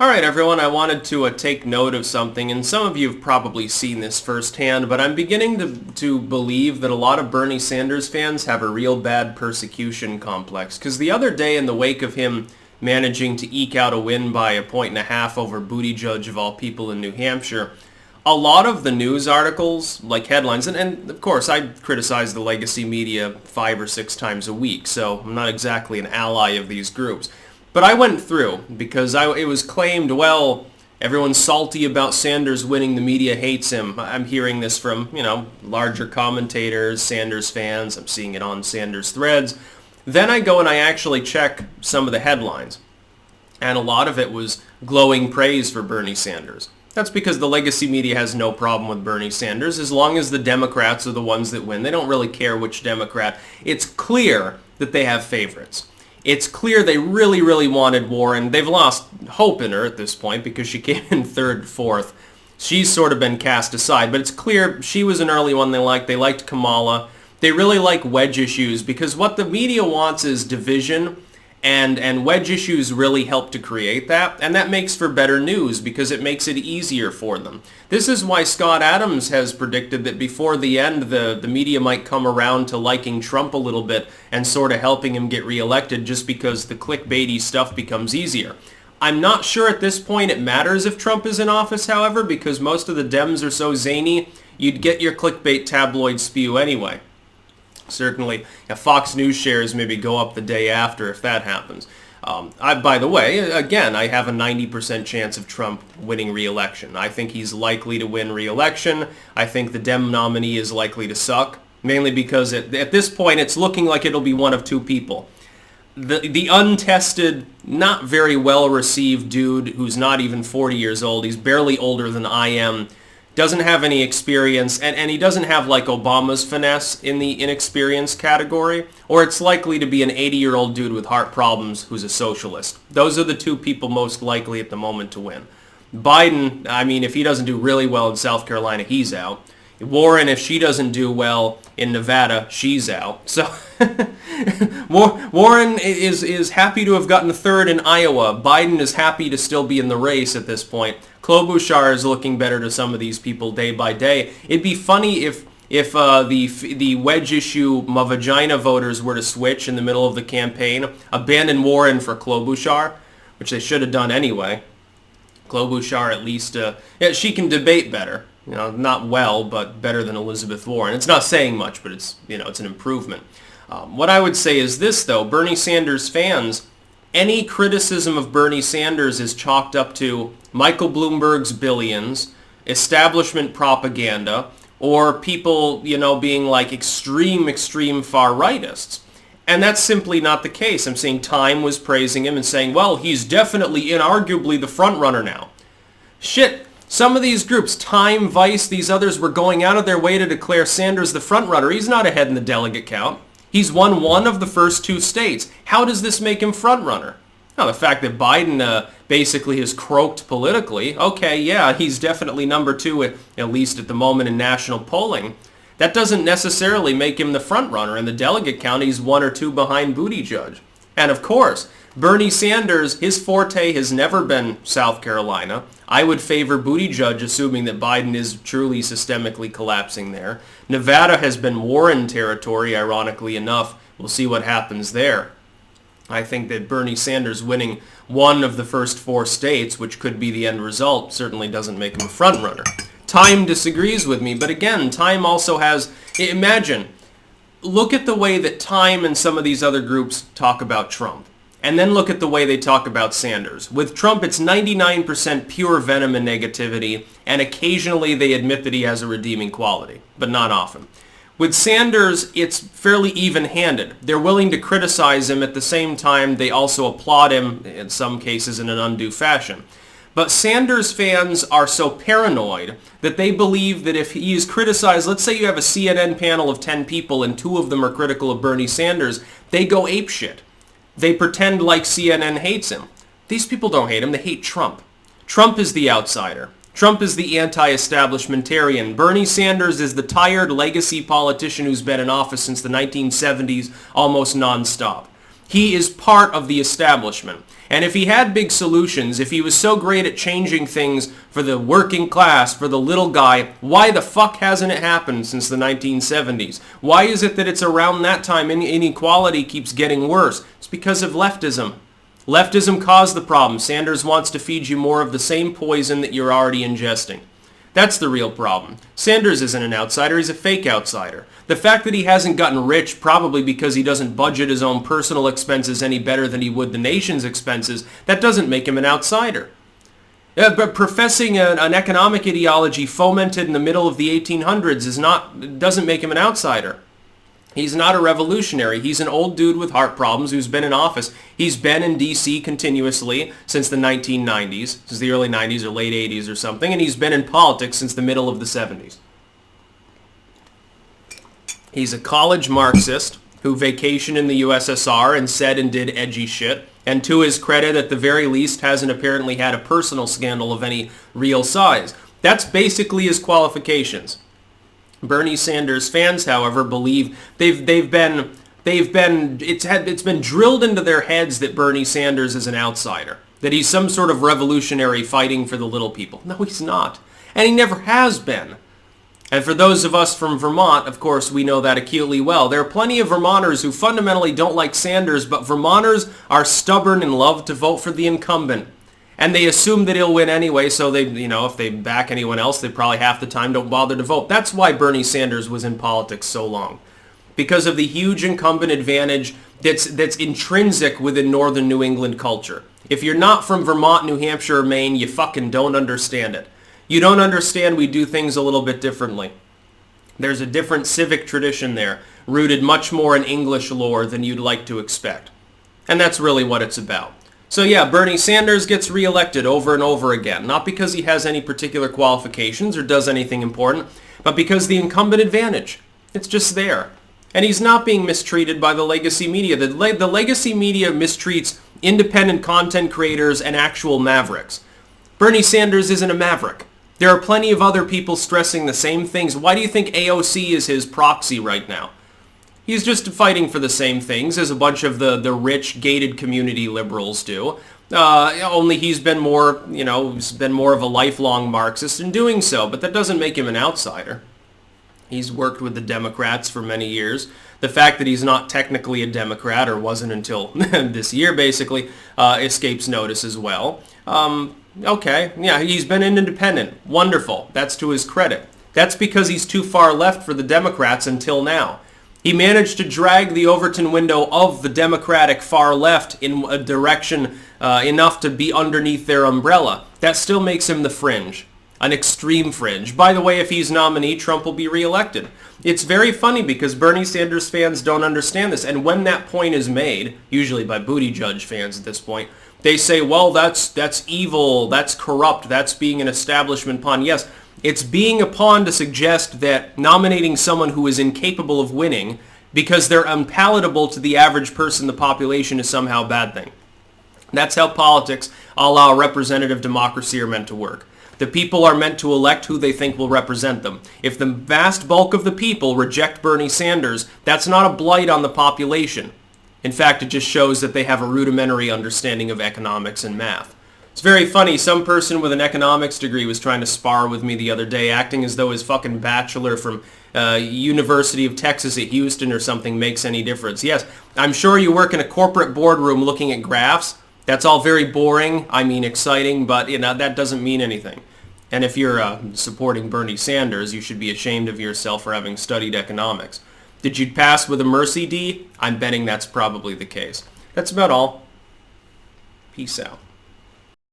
All right, everyone, I wanted to take note of something, and some of you have probably seen this firsthand, but I'm beginning to believe that a lot of Bernie Sanders fans have a real bad persecution complex. Because the other day, in the wake of him managing to eke out a win by 1.5 over Buttigieg of all people in New Hampshire, a lot of the news articles, like headlines, and of course I criticize the legacy media 5 or 6 times a week, so I'm not exactly an ally of these groups. But I went through because it was claimed, well, everyone's salty about Sanders winning, the media hates him. I'm hearing this from, larger commentators, Sanders fans. I'm seeing it on Sanders threads. Then I go and I actually check some of the headlines. And a lot of it was glowing praise for Bernie Sanders. That's because the legacy media has no problem with Bernie Sanders as long as the Democrats are the ones that win. They don't really care which Democrat. It's clear that they have favorites. It's clear they really, really wanted Warren. They've lost hope in her at this point because she came in third, fourth. She's sort of been cast aside, but it's clear she was an early one they liked. They liked Kamala. They really like wedge issues because what the media wants is division, and wedge issues really help to create that, and that makes for better news because it makes it easier for them. This is why Scott Adams has predicted that before the end, the media might come around to liking Trump a little bit and sort of helping him get reelected just because the clickbaity stuff becomes easier. I'm not sure at this point it matters if Trump is in office, however, because most of the Dems are so zany, you'd get your clickbait tabloid spew anyway. Certainly, Fox News shares maybe go up the day after if that happens. By the way, again, I have a 90% chance of Trump winning re-election. I think he's likely to win re-election. I think the Dem nominee is likely to suck, mainly because at this point it's looking like it'll be one of two people. The untested, not very well-received dude who's not even 40 years old, he's barely older than I am, doesn't have any experience, and he doesn't have like Obama's finesse in the inexperienced category, or it's likely to be an 80-year-old dude with heart problems who's a socialist. Those are the two people most likely at the moment to win. Biden, I mean, if he doesn't do really well in South Carolina, he's out. Warren, if she doesn't do well in Nevada, she's out. So Warren is happy to have gotten third in Iowa. Biden is happy to still be in the race at this point. Klobuchar is looking better to some of these people day by day. It'd be funny if the wedge issue my vagina voters were to switch in the middle of the campaign, abandon Warren for Klobuchar, which they should have done anyway. Klobuchar at least, she can debate better. Not well, but better than Elizabeth Warren. It's not saying much, but it's an improvement. What I would say is this, though. Bernie Sanders fans, any criticism of Bernie Sanders is chalked up to Michael Bloomberg's billions, establishment propaganda, or people, being like extreme far-rightists. And that's simply not the case. I'm saying Time was praising him and saying, well, he's definitely, inarguably the front-runner now. Shit. Some of these groups, Time, Vice, these others, were going out of their way to declare Sanders the front-runner. He's not ahead in the delegate count. He's won one of the first 2 states. How does this make him front-runner? Now, the fact that Biden basically has croaked politically, okay, yeah, he's definitely number 2, at least at the moment in national polling. That doesn't necessarily make him the front-runner. In the delegate count, he's 1 or 2 behind Buttigieg. And of course, Bernie Sanders, his forte has never been South Carolina. I would favor Buttigieg, assuming that Biden is truly systemically collapsing there. Nevada has been Warren territory, ironically enough. We'll see what happens there. I think that Bernie Sanders winning one of the first 4 states, which could be the end result, certainly doesn't make him a frontrunner. Time disagrees with me, but again, Time also has... Imagine, look at the way that Time and some of these other groups talk about Trump. And then look at the way they talk about Sanders. With Trump, it's 99% pure venom and negativity, and occasionally they admit that he has a redeeming quality, but not often. With Sanders, it's fairly even-handed. They're willing to criticize him. At the same time, they also applaud him, in some cases, in an undue fashion. But Sanders fans are so paranoid that they believe that if he is criticized, let's say you have a CNN panel of 10 people and 2 of them are critical of Bernie Sanders, they go apeshit. They pretend like CNN hates him. These people don't hate him, they hate Trump. Trump is the outsider. Trump is the anti-establishmentarian. Bernie Sanders is the tired legacy politician who's been in office since the 1970s, almost nonstop. He is part of the establishment. And if he had big solutions, if he was so great at changing things for the working class, for the little guy, why the fuck hasn't it happened since the 1970s? Why is it that it's around that time inequality keeps getting worse? It's because of leftism. Leftism caused the problem. Sanders wants to feed you more of the same poison that you're already ingesting. That's the real problem. Sanders isn't an outsider, he's a fake outsider. The fact that he hasn't gotten rich, probably because he doesn't budget his own personal expenses any better than he would the nation's expenses, that doesn't make him an outsider. But professing an economic ideology fomented in the middle of the 1800s doesn't make him an outsider. He's not a revolutionary. He's an old dude with heart problems who's been in office. He's been in D.C. continuously since the 1990s, since the early 90s or late 80s or something, and he's been in politics since the middle of the 70s. He's a college Marxist who vacationed in the USSR and said and did edgy shit, and to his credit, at the very least, hasn't apparently had a personal scandal of any real size. That's basically his qualifications. Bernie Sanders fans, however, believe it's been drilled into their heads that Bernie Sanders is an outsider, that he's some sort of revolutionary fighting for the little people. No, he's not. And he never has been. And for those of us from Vermont, of course, we know that acutely well. There are plenty of Vermonters who fundamentally don't like Sanders, but Vermonters are stubborn and love to vote for the incumbent. And they assume that he'll win anyway, so if they back anyone else, they probably half the time don't bother to vote. That's why Bernie Sanders was in politics so long. Because of the huge incumbent advantage that's intrinsic within northern New England culture. If you're not from Vermont, New Hampshire, or Maine, you fucking don't understand it. You don't understand we do things a little bit differently. There's a different civic tradition there, rooted much more in English lore than you'd like to expect. And that's really what it's about. So yeah, Bernie Sanders gets reelected over and over again, not because he has any particular qualifications or does anything important, but because the incumbent advantage. It's just there. And he's not being mistreated by the legacy media. The legacy media mistreats independent content creators and actual mavericks. Bernie Sanders isn't a maverick. There are plenty of other people stressing the same things. Why do you think AOC is his proxy right now? He's just fighting for the same things as a bunch of the rich, gated community liberals do. Only he's been more of a lifelong Marxist in doing so, but that doesn't make him an outsider. He's worked with the Democrats for many years. The fact that he's not technically a Democrat, or wasn't until this year basically, escapes notice as well. Okay, yeah, he's been an independent. Wonderful. That's to his credit. That's because he's too far left for the Democrats until now. He managed to drag the Overton window of the Democratic far left in a direction enough to be underneath their umbrella. That still makes him the fringe. An extreme fringe. By the way, if he's nominee, Trump will be reelected. It's very funny because Bernie Sanders fans don't understand this. And when that point is made, usually by Buttigieg fans at this point, they say, well, that's evil, that's corrupt, that's being an establishment pawn. Yes, it's being a pawn to suggest that nominating someone who is incapable of winning because they're unpalatable to the average person in the population is somehow a bad thing. That's how politics, a la representative democracy, are meant to work. The people are meant to elect who they think will represent them. If the vast bulk of the people reject Bernie Sanders, that's not a blight on the population. In fact, it just shows that they have a rudimentary understanding of economics and math. It's very funny, some person with an economics degree was trying to spar with me the other day, acting as though his fucking bachelor from University of Texas at Houston or something makes any difference. Yes, I'm sure you work in a corporate boardroom looking at graphs. That's all very boring, I mean exciting, but that doesn't mean anything. And if you're supporting Bernie Sanders, you should be ashamed of yourself for having studied economics. Did you pass with a Mercy D? I'm betting that's probably the case. That's about all. Peace out.